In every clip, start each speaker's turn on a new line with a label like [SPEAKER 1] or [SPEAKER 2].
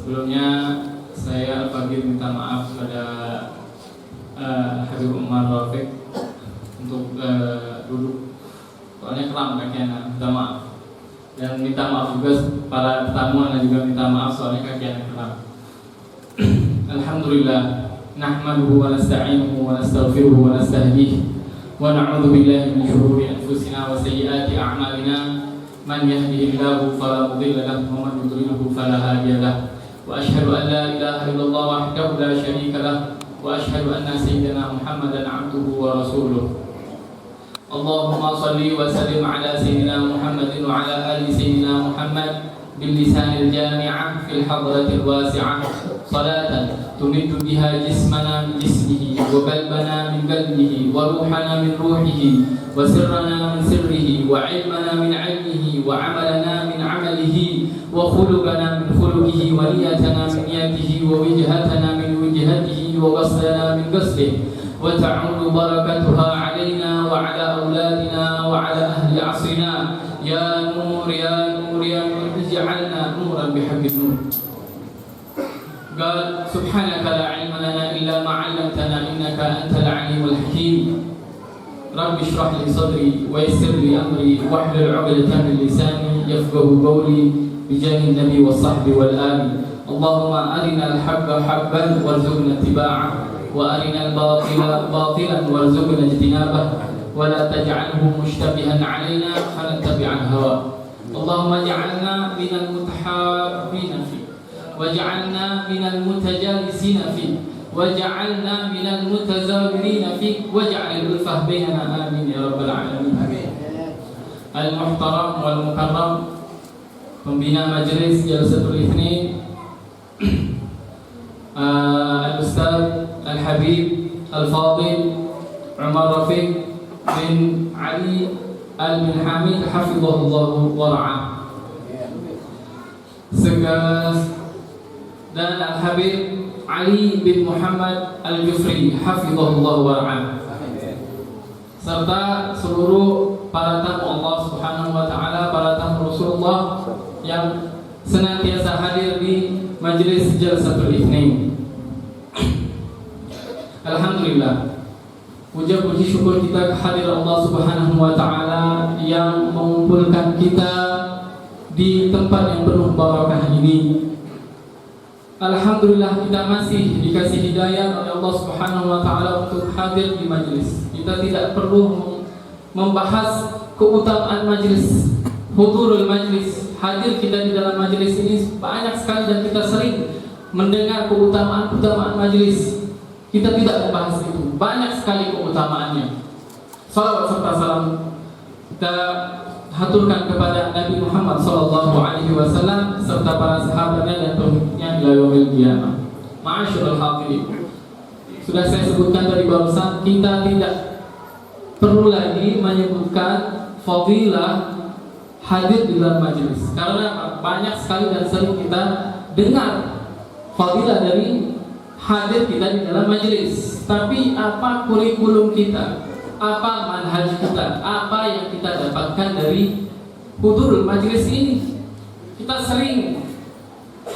[SPEAKER 1] Sebelumnya saya Al-Fagir minta maaf pada Habib Umar Rafiq untuk duduk, soalnya kram kakinya, minta maaf. Dan minta maaf juga para tamu, dan juga minta maaf soalnya kakinya kram. Alhamdulillah, nahmaduhu wa nasta'inuhu wa nastaghfiruhu wa nastahdihi wa na'udzu billahi min shururi anfusina wa sayyiati a'malina. Man yahdihillahu fala mudilla lahu wa man yudlilhu fala hadiya lahu. Wa asyhadu an la ilaha illallah wahdahu la syarika lahu wa asyhadu anna sayyidina Muhammadan 'abduhu wa rasuluh. Allahumma shalli wa sallim ala sayyidina Muhammadin wa ala ali sayyidina Muhammad bil lisanil jami'ah fil hadratil wasi'ah salatan tumiddu biha jismana min jismihi wa qalbana min qalbihi wa ruhana min ruhihi wa sirrana min sirrihi wa ilmana min ilmihi wa amalana min amalihi wa khuluqana min khuluqihi wa niyatana min niyatihi wa wijhatana min wijhatihi wa qasdana min qasdihi wa ta'udu barakatuha alaina wa ala auladina wa ala ahli asrina ya nur ya nur ya nur ij'alna nuran bihaqqin nur. قال سبحانك لا علم لنا إلا ما علمتنا إنك أنت العليم الحكيم. رب اشرح لي صدري ويسر لي أمري واحلل عقدة من لساني يفقهوا قولي بجاه النبي والصحب والآل. اللهم أرنا الحق حقا وارزقنا اتباعه وأرنا الباطل باطلا وارزقنا اجتنابه ولا تجعله مشتبها علينا فنتبع الهوى. اللهم اجعلنا من المتحابين فيه وجعلنا من المتجالسين فيه وجعلنا من المتزاورين فيه واجعل الألفة بيننا آمين يا رب العالمين. المحترم والمكرم pembina majelis Jalsatul Itsnain Al-Ustaz Al-Habib Al-Fadil Umar Rafiq bin Ali Al-bin Hamid hafizahullah wa ra'ah, dan Al-Habib Ali bin Muhammad Al-Jufri hafizahullah wa ra'ah, serta seluruh para tamu Allah Subhanahu wa taala, para tamu Rasulullah yang senantiasa hadir di majelis Jalsatul Itsnain. Alhamdulillah, puja puji syukur kita kehadiran Allah Subhanahu wa taala yang mengumpulkan kita di tempat yang penuh barakah ini. Alhamdulillah, kita masih dikasih hidayah oleh Allah Subhanahu wa taala untuk hadir di majelis. Kita tidak perlu membahas keutamaan majelis, hudurul majelis. Hadir kita di dalam majelis ini banyak sekali dan kita sering mendengar keutamaan majelis. Kita tidak membahas itu. Banyak sekali keutamaannya. Salawat serta salam kita haturkan kepada Nabi Muhammad SAW serta para sahabatnya dan pengikutnya ila yaumil qiyamah. Ma'asyiral hadirin, sudah saya sebutkan tadi barusan, kita tidak perlu lagi menyebutkan fadilah hadir di dalam majelis, karena banyak sekali dan sering kita dengar fadilah dari hadir kita di dalam majelis. Tapi apa kurikulum kita? Apa manhaj kita? Apa yang kita dapatkan dari hudurul majelis ini? Kita sering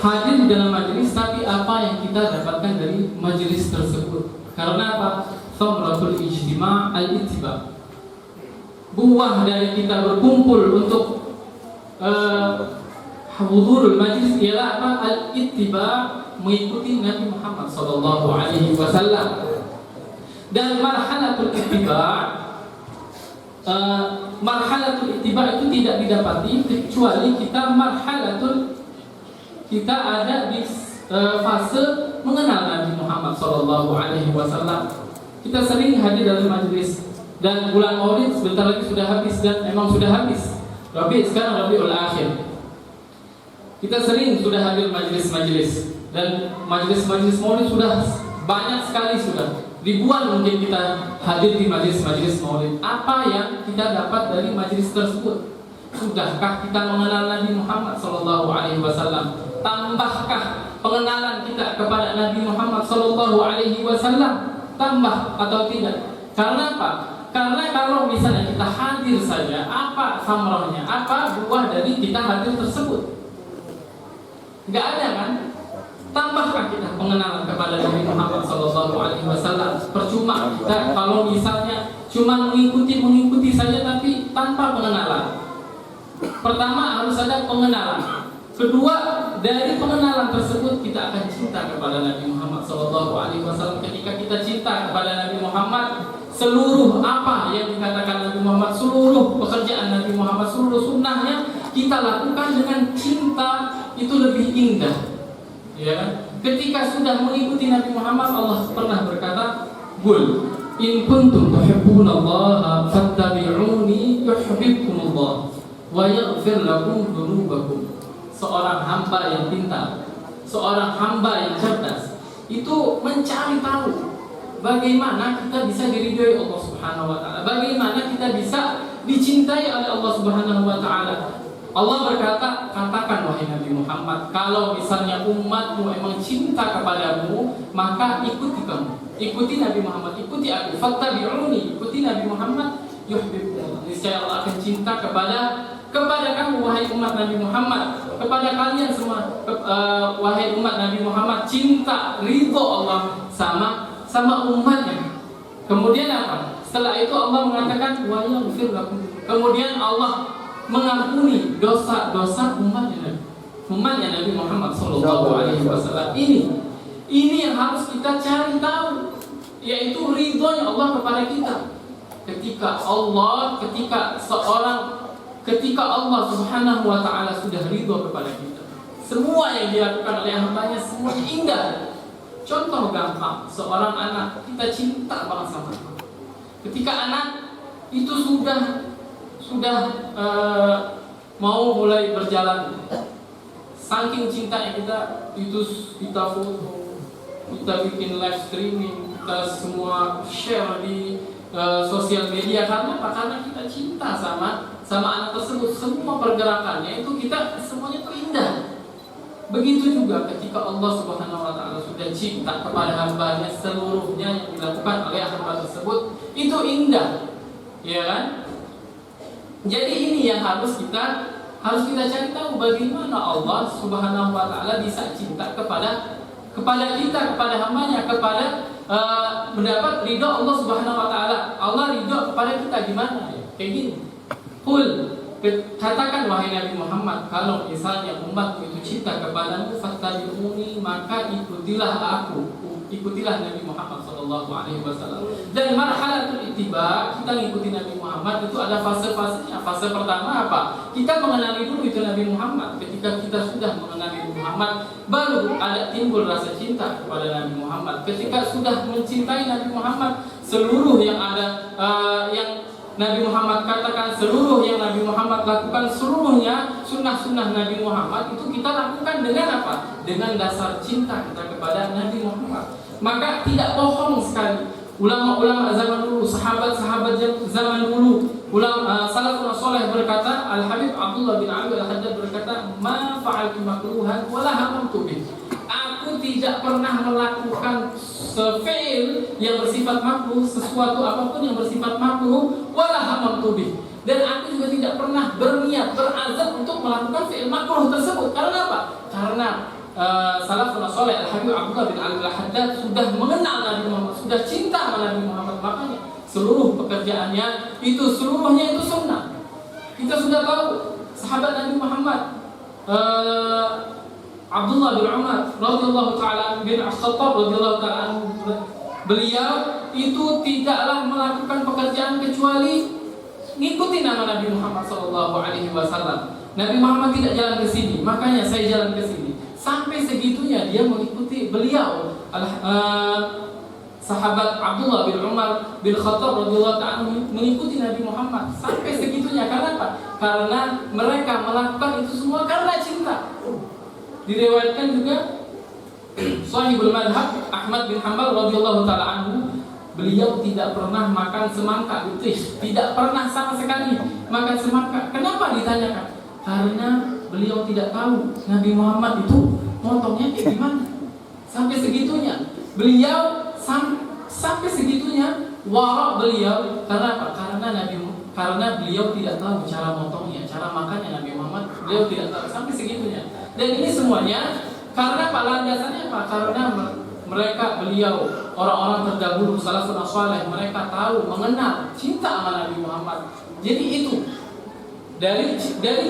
[SPEAKER 1] hadir di dalam majelis, tapi apa yang kita dapatkan dari majelis tersebut? Karena apa? Thamratul ijtima' al-ittiba'. Buah dari kita berkumpul untuk hudurul majelis ialah apa? Al-ittiba', mengikuti Nabi Muhammad SAW. Dan marhalatul ittiba' itu tidak didapati kecuali kita ada di fase mengenal Nabi Muhammad SAW. Kita sering hadir dalam majelis, dan bulan Maulid sebentar lagi sudah habis, dan memang sudah habis. Sekarang Rabiul Akhir. Kita sering sudah hadir majelis-majelis, dan majelis-majelis Maulid sudah banyak sekali, sudah ribuan mungkin kita hadir di majelis-majelis Maulid. Apa yang kita dapat dari majelis tersebut? Sudahkah kita mengenal Nabi Muhammad SAW? Tambahkah pengenalan kita kepada Nabi Muhammad SAW? Tambah atau tidak? Karena apa? Karena kalau misalnya kita hadir saja, apa samrohnya? Apa buah dari kita hadir tersebut? Nggak ada kan? tambahkan kita pengenalan kepada Nabi Muhammad SAW. Percuma kita kalau misalnya cuma mengikuti saja tapi tanpa pengenalan. Pertama harus ada pengenalan. Kedua, dari pengenalan tersebut kita akan cinta kepada Nabi Muhammad SAW. Ketika kita cinta kepada Nabi Muhammad, seluruh apa yang dikatakan Nabi Muhammad, seluruh pekerjaan Nabi Muhammad, seluruh sunnahnya kita lakukan dengan cinta, itu lebih indah. Ya kan? Ketika sudah mengikuti Nabi Muhammad, Allah pernah berkata, "Qul in kuntum tuhibbunallaha fattabi'uni yuhibbukumullah wa yaghfir lakum dzunubakum." Seorang hamba yang pintar, seorang hamba yang cerdas, itu mencari tahu bagaimana kita bisa diridhoi Allah Subhanahu wa taala, bagaimana kita bisa dicintai oleh Allah Subhanahu wa taala. Allah berkata, katakan wahai Nabi Muhammad, kalau misalnya umatmu memang cinta kepadamu, maka ikuti kamu, ikuti Nabi Muhammad, ikuti aku, fattabi'uni, ikuti Nabi Muhammad, yuhibbukum. Niscaya Allah akan cinta kepada kamu wahai umat Nabi Muhammad, kepada kalian semua, wahai umat Nabi Muhammad, cinta ridho Allah sama umatnya. Kemudian apa? Setelah itu Allah mengatakan wa yaghfir lakum. Kemudian Allah mengampuni dosa-dosa umatnya Nabi Muhammad SAW. Ini yang harus kita cari tahu, yaitu ridhonya Allah kepada kita. Ketika Allah Subhanahu wa taala sudah ridho kepada kita, semua yang dilakukan oleh hambanya semuanya indah. Contoh gampang, seorang anak, kita cinta banget sama dia. Ketika anak itu sudah mau mulai berjalan, saking cintanya kita foto, kita bikin live streaming, kita semua share di sosial media. Karena apa? Karena kita cinta sama anak tersebut. Semua pergerakannya itu kita semuanya itu indah. Begitu juga ketika Allah Subhanahu wa taala sudah cinta kepada hambanya, seluruhnya yang dilakukan oleh hamba tersebut itu indah. Ya kan? Jadi ini yang harus kita cari tahu, bagaimana Allah Subhanahu wa taala bisa cinta kepada kita, kepada hambanya, kepada mendapat ridho Allah Subhanahu wa taala. Allah ridho kepada kita gimana? Kayak gini. Qul, katakan wahai Nabi Muhammad, kalau misalnya umatku itu cinta kepadamu, fattabi'uni, maka ikutilah aku, ikutilah Nabi Muhammad SAW. Dan marhalatul ittiba, kita ngikuti Nabi Muhammad itu ada fase-fasenya. Fase pertama apa? Kita mengenali dulu itu Nabi Muhammad. Ketika kita sudah mengenali Nabi Muhammad, baru ada timbul rasa cinta kepada Nabi Muhammad. Ketika sudah mencintai Nabi Muhammad, seluruh yang ada yang Nabi Muhammad katakan, seluruh yang Nabi Muhammad lakukan, seluruhnya sunnah-sunnah Nabi Muhammad itu kita lakukan dengan apa? Dengan dasar cinta kita kepada Nabi Muhammad. Maka tidak bohong sekali ulama-ulama zaman dulu, sahabat-sahabat zaman dulu, salafun saleh berkata, Al-Habib Abdullah bin Ali Al-Haddad berkata, ma fa'altu makruhan wala hamamtu bih. Aku tidak pernah melakukan fi'il yang bersifat makruh, sesuatu apapun yang bersifat makruh, wala hamamtu bih. Dan aku juga tidak pernah berniat, berazam untuk melakukan fi'il makruh tersebut. Karena apa? Karena salafun saleh Al-Habib Abdullah bin Ali Al-Haddad sudah mengenal Nabi Muhammad, sudah cinta sama Nabi Muhammad. Makanya seluruh pekerjaannya itu seluruhnya itu sunnah. Kita sudah tahu sahabat Nabi Muhammad, Abdullah bin Umar radhiyallahu taala bin As-Khattab radhiyallahu taala, beliau itu tidaklah melakukan pekerjaan kecuali ngikuti nama Nabi Muhammad sallallahu alaihi wasallam. Nabi Muhammad tidak jalan ke sini, makanya saya jalan ke sini. Sampai segitunya dia mengikuti beliau. Sahabat Abdullah bin Umar bin Khattab radhiyallahu ta'ala mengikuti Nabi Muhammad sampai segitunya. Karena apa? Karena mereka melakukan itu semua karena cinta. Diriwayatkan juga Shahihul Madhab Ahmad bin Hanbal radhiyallahu ta'ala anhu, beliau tidak pernah makan semangka utuh, tidak pernah sama sekali makan semangka. Kenapa ditanyakan? Karena beliau tidak tahu Nabi Muhammad itu motongnya kayak gimana. Sampai segitunya beliau sampai segitunya wara beliau. Karena apa? Karena beliau tidak tahu cara motongnya, cara makannya Nabi Muhammad, beliau tidak tahu sampai segitunya. Dan ini semuanya Karena apa? Landasannya apa? Karena beliau orang-orang terdahulu salafun saleh, mereka tahu, mengenal, cinta sama Nabi Muhammad. Jadi itu dari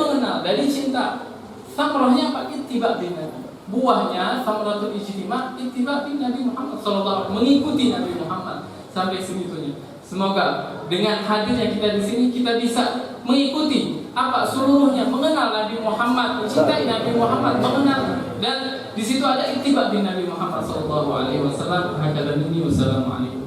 [SPEAKER 1] mengenal, dari cinta. Samrahnya apa? Ittiba bin Nabi. Buahnya samratul ijtima, ittiba bin Nabi Muhammad sallallahu alaihi wasallam, mengikuti Nabi Muhammad sampai segitunya. Semoga dengan hadirnya kita di sini kita bisa mengikuti apa seluruhnya, mengenal Nabi Muhammad, mencintai Nabi Muhammad, mengenal, dan di situ ada ittiba bin Nabi Muhammad sallallahu alaihi wasallam. Hakadha minni, wassalamu alaikum.